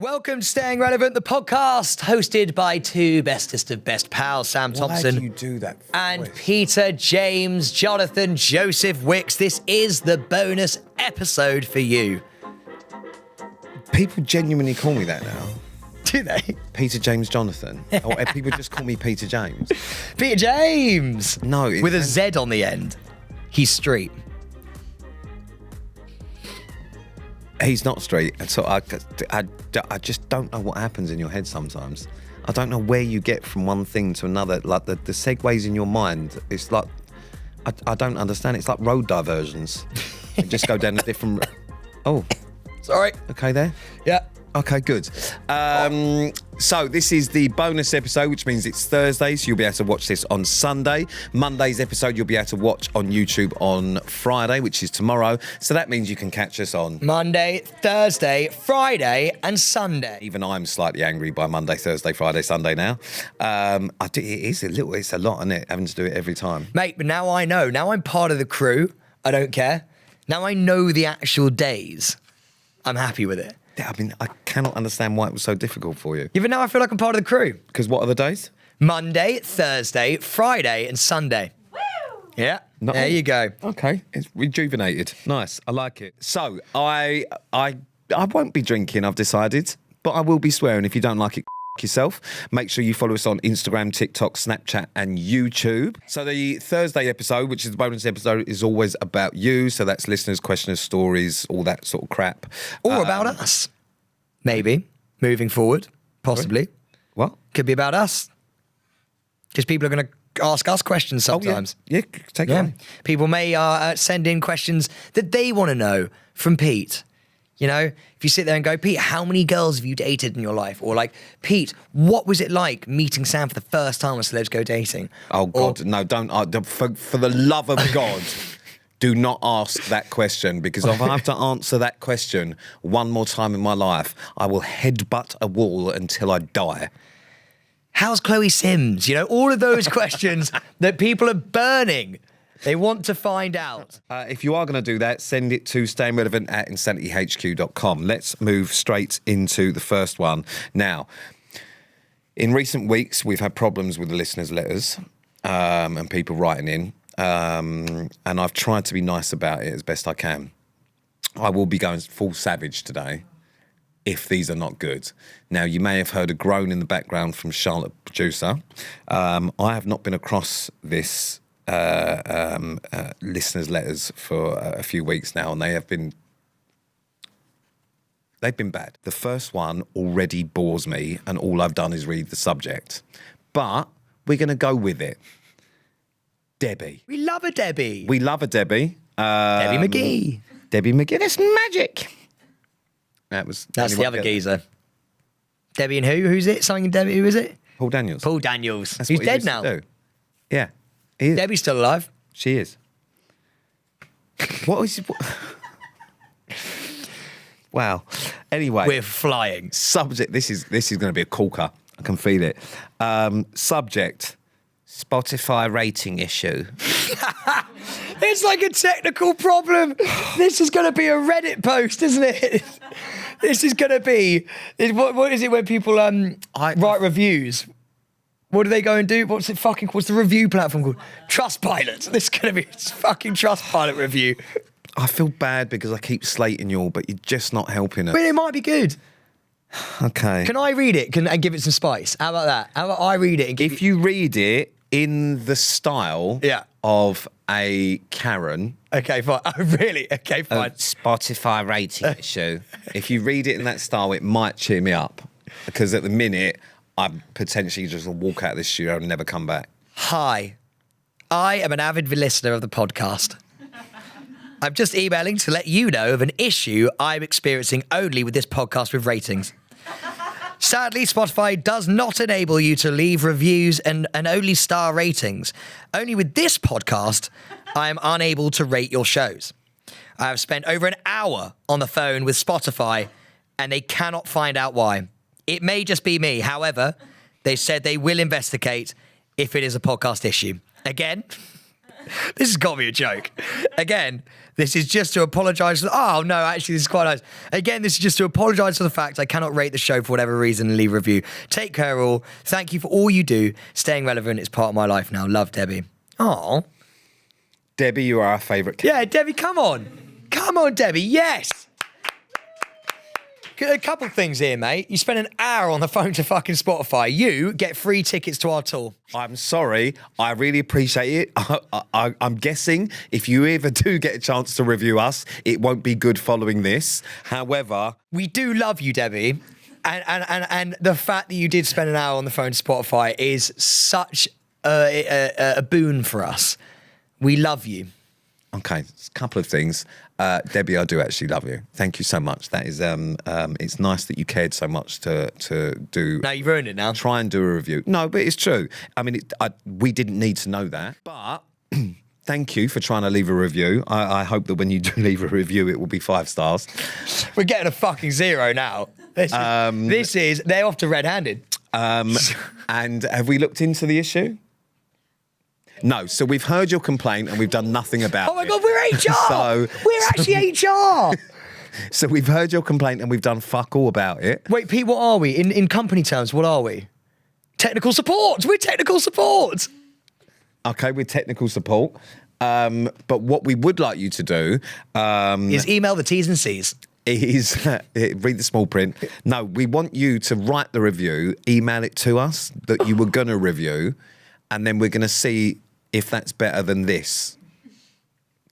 Welcome to Staying Relevant, the podcast hosted by two bestest of best pals, Sam Thompson. Why do you do that and Peter James, Jonathan Joseph Wicks. This is the bonus episode for you. People genuinely call me that now. Do they? Peter James Jonathan. Or people just call me Peter James. Peter James! No. With a Z on the end. He's street. He's not straight. And so I just don't know what happens in your head sometimes. I don't know where you get from one thing to another. Like the segues in your mind, it's like, I don't understand. It's like road diversions. You just go down a different... Oh. Sorry. Okay there? Yeah. Okay, good. So this is the bonus episode, which means it's Thursday, so you'll be able to watch this on Sunday. Monday's episode you'll be able to watch on YouTube on Friday, which is tomorrow. So that means you can catch us on Monday, Thursday, Friday, and Sunday. Even I'm slightly angry by Monday, Thursday, Friday, Sunday now. It's a lot, isn't it, having to do it every time? Mate, but now I know. Now I'm part of the crew. I don't care. Now I know the actual days. I'm happy with it. I mean, I cannot understand why it was so difficult for you. Even now I feel like I'm part of the crew. Because what are the days? Monday, Thursday, Friday, and Sunday. Woo! Yeah, there you go. Okay, it's rejuvenated. Nice, I like it. So, I won't be drinking, I've decided, but I will be swearing. If you don't like it, yourself. Make sure you follow us on Instagram, TikTok, Snapchat, and YouTube. So the Thursday episode, which is the bonus episode, is always about you. So that's listeners, questioners, stories, all that sort of crap. Or about us. Maybe. Moving forward. Possibly. What? Could be about us. Because people are going to ask us questions sometimes. Oh, yeah, take it away. People may send in questions that they want to know from Pete. You know, if you sit there and go, Pete, how many girls have you dated in your life? Or like, Pete, what was it like meeting Sam for the first time when celebs go dating? Oh, God, no, don't. For the love of God, do not ask that question, because if I have to answer that question one more time in my life, I will headbutt a wall until I die. How's Chloe Sims? You know, all of those questions that people are burning. They want to find out. If you are going to do that, send it to stayingrelevant@insanityhq.com. Let's move straight into the first one. Now, in recent weeks, we've had problems with the listeners' letters and people writing in. And I've tried to be nice about it as best I can. I will be going full savage today if these are not good. Now, you may have heard a groan in the background from Charlotte, producer. I have not been across this listeners' letters for a few weeks now, and they've been bad. The first one already bores me, and all I've done is read the subject. But we're going to go with it. Debbie. We love a Debbie. We love a Debbie. Debbie McGee. Debbie McGee. That's magic. That's the other geezer. Debbie and who? Who's it? Something Debbie. Who is it? Paul Daniels. Paul Daniels. That's Who's what he dead used now? to do. Yeah. He is. Debbie's still alive. She is. What was... Wow. Anyway. We're flying. Subject. This is going to be a corker. I can feel it. Subject. Spotify rating issue. It's like a technical problem. This is going to be a Reddit post, isn't it? This is going to be... What is it when people write reviews? What do they go and do? What's the review platform called? Trustpilot. This is going to be a fucking Trustpilot review. I feel bad because I keep slating you all, but you're just not helping us. But it might be good. Okay. Can I read it and give it some spice? How about that? How about I read it? And if you read it in the style of a Karen. Okay, fine. Oh, really? Okay, fine. Spotify rating issue. If you read it in that style, it might cheer me up. Because at the minute, I'm potentially just going to walk out of this studio and never come back. Hi. I am an avid listener of the podcast. I'm just emailing to let you know of an issue I'm experiencing only with this podcast with ratings. Sadly, Spotify does not enable you to leave reviews and only star ratings. Only with this podcast, I am unable to rate your shows. I have spent over an hour on the phone with Spotify, and they cannot find out why. It may just be me. However, they said they will investigate if it is a podcast issue. Again, This has got to be a joke. Again, this is just to apologise. Oh, no, actually, this is quite nice. Again, this is just to apologise for the fact I cannot rate the show for whatever reason and leave a review. Take care, all. Thank you for all you do. Staying relevant is part of my life now. Love, Debbie. Oh, Debbie, you are our favourite. Yeah, Debbie, come on. Come on, Debbie. Yes. A couple of things here, mate. You spend an hour on the phone to fucking Spotify. You get free tickets to our tour. I'm sorry. I really appreciate it. I'm guessing if you ever do get a chance to review us, it won't be good following this. However, we do love you, Debbie. And the fact that you did spend an hour on the phone to Spotify is such a boon for us. We love you. Okay, a couple of things. Debbie, I do actually love you. Thank you so much. That is, it's nice that you cared so much to do. No, you've ruined it now. Try and do a review. No, but it's true. I mean, we didn't need to know that. But thank you for trying to leave a review. I hope that when you do leave a review, it will be 5 stars. We're getting a fucking 0 now. They're off to red-handed. And have we looked into the issue? No, so we've heard your complaint and we've done nothing about it. Oh my God, we're HR! We're actually HR! So we've heard your complaint and we've done fuck all about it. Wait, Pete, what are we? In company terms, what are we? Technical support! We're technical support! Okay, we're technical support. But what we would like you to do... is email the T's and C's. Is read the small print. No, we want you to write the review, email it to us that you were going to review, and then we're going to see if that's better than this.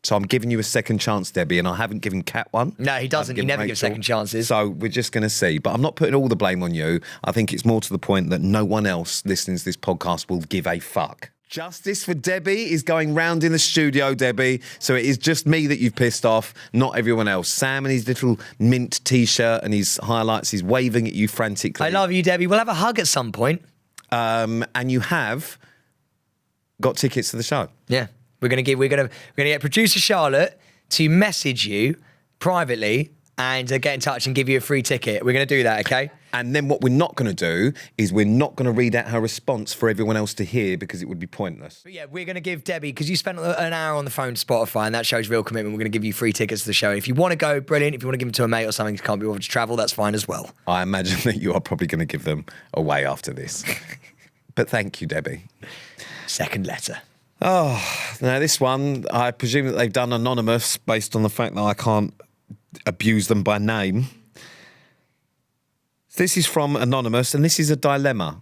So I'm giving you a second chance, Debbie, and I haven't given Kat one. No, he doesn't. He never gives second chances. So we're just going to see. But I'm not putting all the blame on you. I think it's more to the point that no one else listening to this podcast will give a fuck. Justice for Debbie is going round in the studio, Debbie. So it is just me that you've pissed off, not everyone else. Sam and his little mint T-shirt and his highlights, he's waving at you frantically. I love you, Debbie. We'll have a hug at some point. And you have got tickets to the show. Yeah, we're gonna get producer Charlotte to message you privately and get in touch and give you a free ticket. We're gonna do that, okay? And then what we're not going to do is we're not going to read out her response for everyone else to hear because it would be pointless. But yeah, we're going to give Debbie, because you spent an hour on the phone to Spotify and that shows real commitment, we're going to give you free tickets to the show. If you want to go, brilliant. If you want to give them to a mate or something who can't be bothered to travel, that's fine as well. I imagine that you are probably going to give them away after this. But thank you, Debbie. Second letter. Oh, now this one, I presume that they've done anonymous based on the fact that I can't abuse them by name. This is from Anonymous, and this is a dilemma.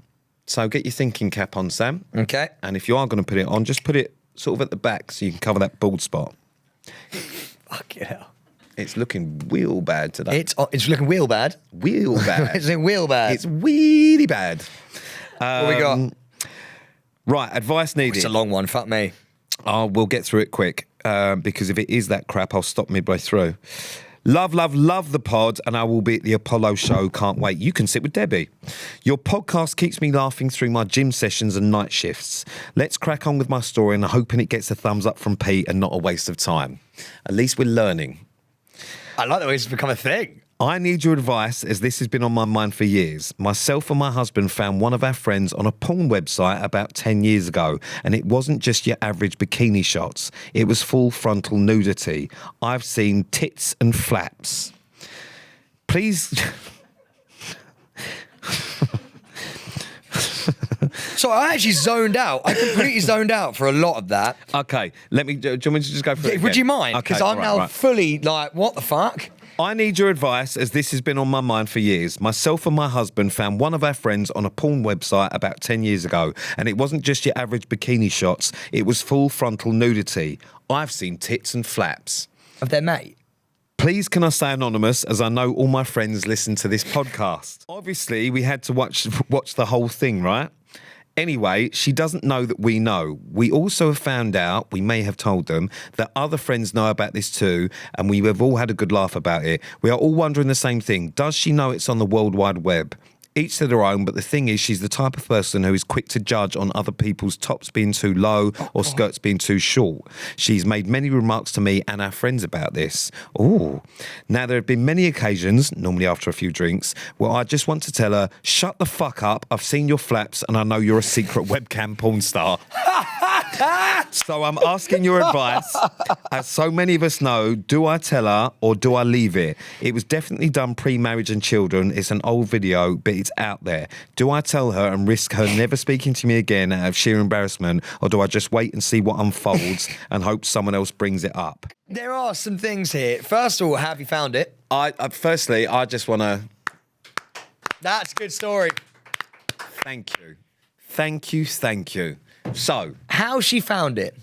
So get your thinking cap on, Sam. Okay. And if you are going to put it on, just put it sort of at the back so you can cover that bald spot. Fucking hell. It's looking real bad today. It's looking real bad. Real bad. It's real bad. It's really bad. What we got? Right, advice needed. It's a long one, fuck me. We'll get through it quick because if it is that crap, I'll stop midway through. Love, love, love the pod, and I will be at the Apollo show. Can't wait. You can sit with Debbie. Your podcast keeps me laughing through my gym sessions and night shifts. Let's crack on with my story, and I'm hoping it gets a thumbs up from Pete and not a waste of time. At least we're learning. I like the way it's become a thing. I need your advice, as this has been on my mind for years. Myself and my husband found one of our friends on a porn website about 10 years ago, and it wasn't just your average bikini shots. It was full frontal nudity. I've seen tits and flaps. Please... So I actually zoned out. I completely zoned out for a lot of that. Okay, do you want me to just go through it again? Would you mind? Because I'm now fully like, what the fuck? I need your advice, as this has been on my mind for years. Myself and my husband found one of our friends on a porn website about 10 years ago, and it wasn't just your average bikini shots, it was full frontal nudity. I've seen tits and flaps. Of their mate? Please can I say anonymous, as I know all my friends listen to this podcast. Obviously, we had to watch the whole thing, right? Anyway, she doesn't know that we know. We also have found out, we may have told them, that other friends know about this too, and we have all had a good laugh about it. We are all wondering the same thing. Does she know it's on the World Wide Web? Each to their own, but the thing is, she's the type of person who is quick to judge on other people's tops being too low or skirts being too short. She's made many remarks to me and our friends about this. Ooh. Now, there have been many occasions, normally after a few drinks, where I just want to tell her, shut the fuck up, I've seen your flaps and I know you're a secret webcam porn star. So I'm asking your advice. As so many of us know, do I tell her or do I leave it? It was definitely done pre-marriage and children. It's an old video, but it's out there. Do I tell her and risk her never speaking to me again out of sheer embarrassment, or do I just wait and see what unfolds and hope someone else brings it up? There are some things here. First of all, have you found it? Firstly, I just want to... That's a good story. Thank you. Thank you. So... How she found it?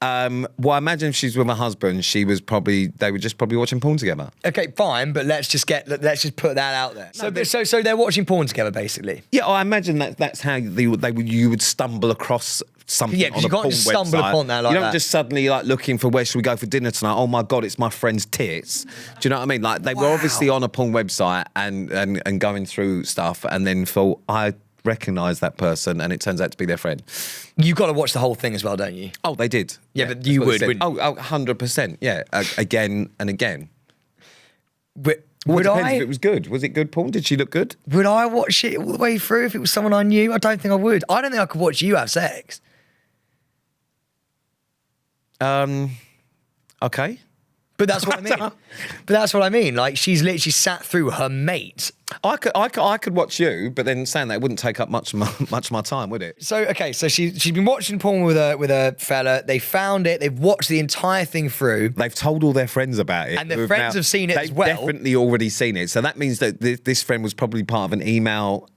Well, I imagine if she's with her husband, they were just probably watching porn together. Okay, fine, but let's just put that out there. So they're watching porn together, basically. Yeah, I imagine that's how you would stumble across something. Yeah, 'cause on you a can't porn just stumble website. upon that like you don't that. just suddenly like looking for where should we go for dinner tonight. Oh my god, it's my friend's tits. Do you know what I mean? Like they were obviously on a porn website and going through stuff, and then thought I recognise that person, and it turns out to be their friend. You've got to watch the whole thing as well, don't you? Oh, they did. Yeah, but you would, wouldn't you? Oh, 100%. Yeah, again and again. Would Depends I? if it was good. Was it good porn? Did she look good? Would I watch it all the way through if it was someone I knew? I don't think I would. I don't think I could watch you have sex. Okay. But that's what I mean. Like she's literally sat through her mate. I could watch you, but then saying that it wouldn't take up much of my time, would it? So okay, so she's been watching porn with a fella. They found it. They've watched the entire thing through. They've told all their friends about it, And their friends have seen it as well. They've definitely already seen it. So that means that this friend was probably part of an email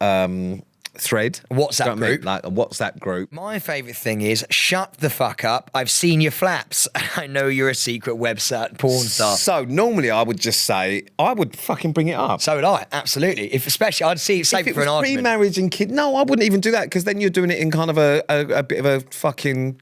thread, WhatsApp group. like a WhatsApp group. My favourite thing is shut the fuck up. I've seen your flaps. I know you're a secret website porn star. So normally I would just say I would fucking bring it up. So would I, absolutely. Especially I'd save it for an argument. Pre-marriage and kid, no, I wouldn't even do that because then you're doing it in kind of a bit of a fucking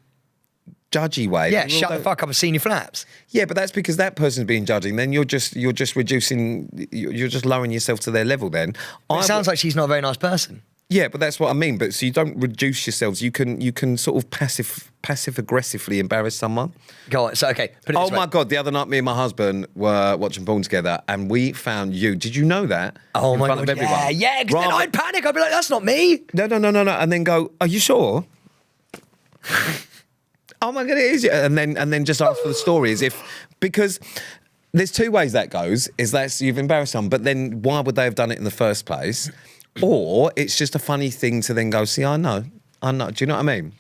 judgy way. Yeah, shut the fuck up. I've seen your flaps. Yeah, but that's because that person's being judging. Then you're just reducing. You're just lowering yourself to their level. Then It sounds like she's not a very nice person. Yeah, but that's what I mean. But so you don't reduce yourselves. You can sort of passive aggressively embarrass someone. Go on. So okay. Put it this way. My god! The other night, me and my husband were watching porn together, and we found you. Did you know that? Oh in my front god! of everyone? Yeah. Because then I'd panic. I'd be like, "That's not me." No, and then go, "Are you sure?" Oh my god, it is. And then just ask for the story as if because. There's two ways that goes. Is that you've embarrassed someone, but then why would they have done it in the first place? Or it's just a funny thing to then go, see, I know. Do you know what I mean?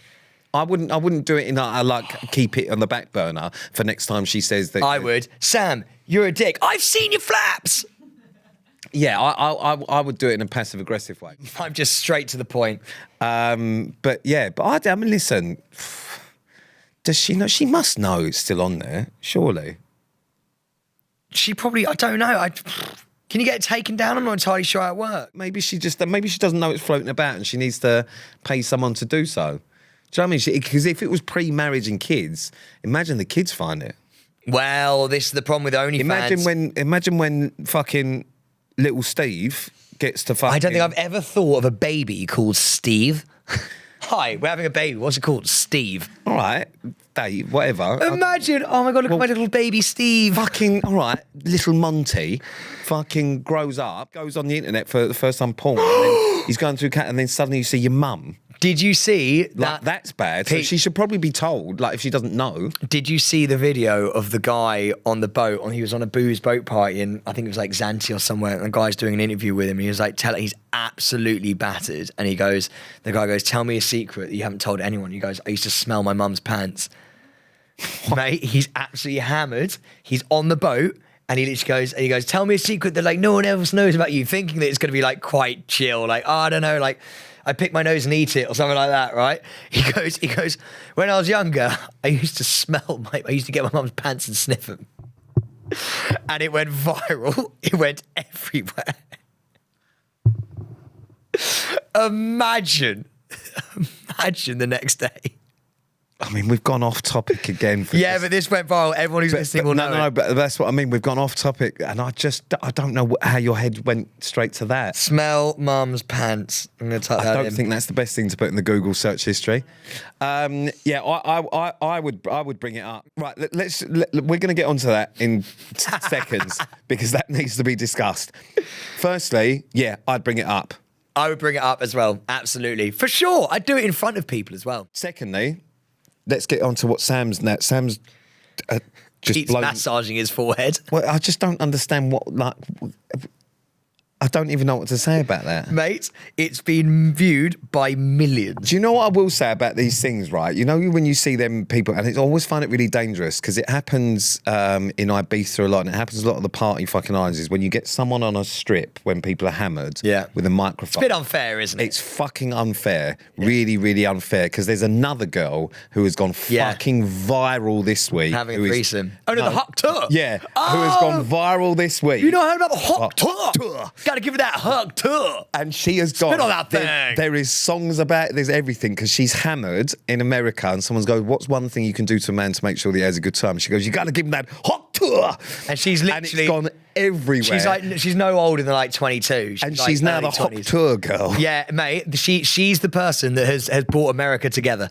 I wouldn't do it in like keep it on the back burner for next time she says that. I would. Sam, you're a dick. I've seen your flaps. Yeah, I would do it in a passive aggressive way. I'm just straight to the point. I mean, listen. Does she know? She must know it's still on there, surely. She probably, I don't know. Can you get it taken down? I'm not entirely sure how it works. Maybe she doesn't know it's floating about and she needs to pay someone to do so. Do you know what I mean? Because if it was pre-marriage and kids, imagine the kids find it. Well, this is the problem with OnlyFans. Imagine when fucking little Steve gets to fucking... I don't think I've ever thought of a baby called Steve. Hi, we're having a baby. What's it called? Steve. All right, Dave, whatever. Imagine, oh my God, look at my little baby Steve. Fucking, all right, little Monty fucking grows up, goes on the internet for the first time porn, and then he's going through cat, and then suddenly you see your mum. Did you see that? Like, that's bad. So she should probably be told, like, if she doesn't know. Did you see the video of the guy on the boat? He was on a booze boat party in, I think it was like Zante or somewhere, and the guy's doing an interview with him, and he was like, he's absolutely battered. And the guy goes, tell me a secret that you haven't told anyone. He goes, I used to smell my mum's pants. Mate, he's absolutely hammered. He's on the boat. And he literally goes, tell me a secret that like no one else knows about you, thinking that it's going to be like quite chill. Like, oh, I don't know, like I pick my nose and eat it or something like that, right? He goes, when I was younger, I used to get my mum's pants and sniff them. And it went viral. It went everywhere. Imagine the next day. I mean, we've gone off topic again. But this went viral. Everyone who's listening will know. No, but that's what I mean. We've gone off topic, and I don't know how your head went straight to that. Smell mum's pants. I'm going to type that in. I don't think that's the best thing to put in the Google search history. I would bring it up. Right, we're going to get onto that in seconds because that needs to be discussed. Firstly, yeah, I'd bring it up. I would bring it up as well. Absolutely. For sure. I'd do it in front of people as well. Secondly, let's get on to what Sam's just Keeps blown. massaging his forehead. Well, I just don't understand I don't even know what to say about that. Mate, it's been viewed by millions. Do you know what I will say about these things, right? You know, when you see them people, and I always find it really dangerous because it happens in Ibiza a lot, and it happens a lot of the party fucking islands, is when you get someone on a strip when people are hammered with a microphone. It's a bit unfair, isn't it? It's fucking unfair. Really, really unfair. Because there's another girl who has gone fucking viral this week. Having a threesome. The Huck Tour. Yeah, who has gone viral this week. You know how about the Huck Tour? Got to give it that Huck Tour. And she has gone. Spit on that thing. There is songs about, there's everything, because she's hammered in America, and someone's going, what's one thing you can do to a man to make sure that he has a good time? She goes, you got to give him that Huck Tour. And she's literally... And it's gone everywhere. She's no older than like 22. She's now the Huck Tour girl. Yeah, mate. She's the person that has brought America together.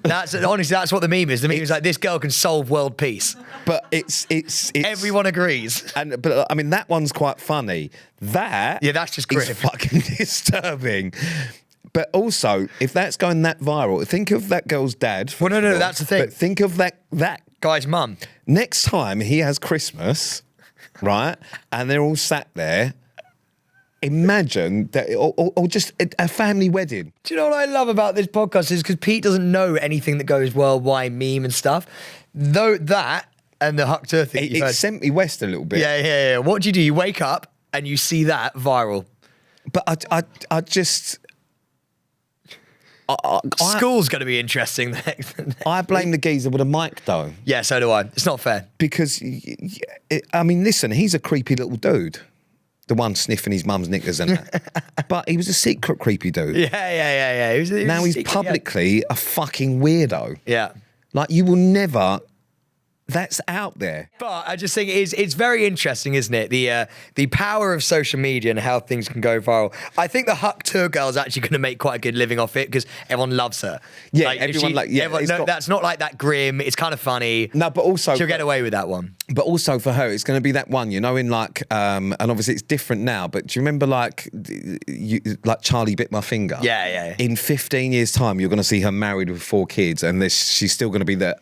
Honestly, that's what the meme is. The meme is like, this girl can solve world peace. But it's everyone agrees. But I mean, that one's quite funny. That's just grim. Is fucking disturbing. But also, if that's going that viral, think of that girl's dad. Well, no, that's the thing. But think of that guy's mum. Next time he has Christmas, right, and they're all sat there. Imagine that, or just a family wedding. Do you know what I love about this podcast is because Pete doesn't know anything that goes worldwide meme and stuff. Though that and the Huck Tour thing, it sent me west a little bit. Yeah. What do? You wake up and you see that viral. But I just. School's going to be interesting. I blame the geezer with a mic, though. Yeah, so do I. It's not fair. Because, I mean, listen, he's a creepy little dude. The one sniffing his mum's knickers and that. But he was a secret creepy dude. Yeah. Now he's publicly a fucking weirdo. Yeah. Like, you will never... That's out there. But I just think it's very interesting, isn't it? The power of social media and how things can go viral. I think the Huck Tour girl is actually going to make quite a good living off it because everyone loves her. Yeah, everyone that's not like that grim. It's kind of funny. No, but also she'll get away with that one. But also for her, it's going to be that one, you know, in like, and obviously it's different now. But do you remember like Charlie Bit My Finger? Yeah. In 15 years' time, you're going to see her married with 4 kids, and she's still going to be there.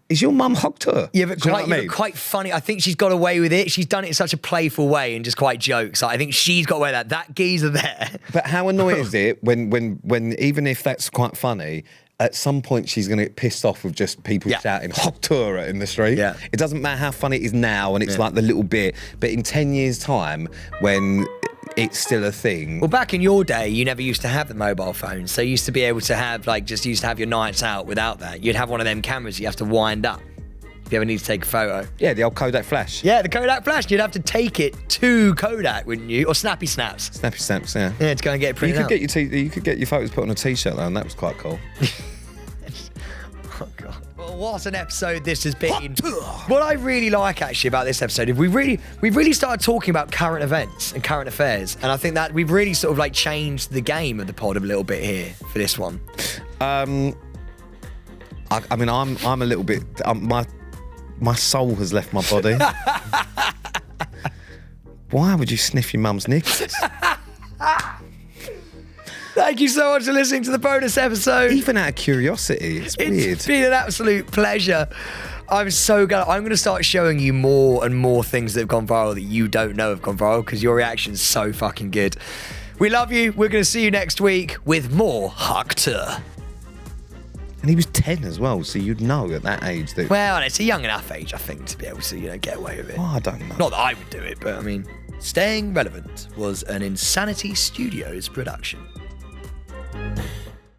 Is your mum Huck Tour? Yeah, but quite funny. I think she's got away with it. She's done it in such a playful way and just quite jokes. I think she's got away with that geezer there. But how annoying is it when even if that's quite funny, at some point she's going to get pissed off with just people shouting Huck Tour in the street. Yeah. It doesn't matter how funny it is now and it's like the little bit, but in 10 years' time when it's still a thing. Well, back in your day, you never used to have the mobile phone. So you used to be able to have, just used to have your nights out without that. You'd have one of them cameras you have to wind up if you ever need to take a photo. Yeah, the old Kodak Flash. Yeah, the Kodak Flash. You'd have to take it to Kodak, wouldn't you? Or Snappy Snaps. Snappy Snaps, yeah. Yeah, to go and get it printed out. You could get your photos put on a T-shirt, though, and that was quite cool. Oh, God. Well, what an episode this has been. What I really like, actually, about this episode is we've really started talking about current events and current affairs. And I think that we've really sort of changed the game of the pod a little bit here for this one. I mean, I'm a little bit... my soul has left my body. Why would you sniff your mum's knickers? Thank you so much for listening to the bonus episode. Even out of curiosity, it's weird. It's been an absolute pleasure. I'm so glad. I'm going to start showing you more and more things that have gone viral that you don't know have gone viral because your reaction's so fucking good. We love you. We're going to see you next week with more Huck Tour. And he was 10 as well, so you'd know at that age that... Well, it's a young enough age, I think, to be able to, get away with it. Oh, I don't know. Not that I would do it, but I mean... Staying Relevant was an Insanity Studios production.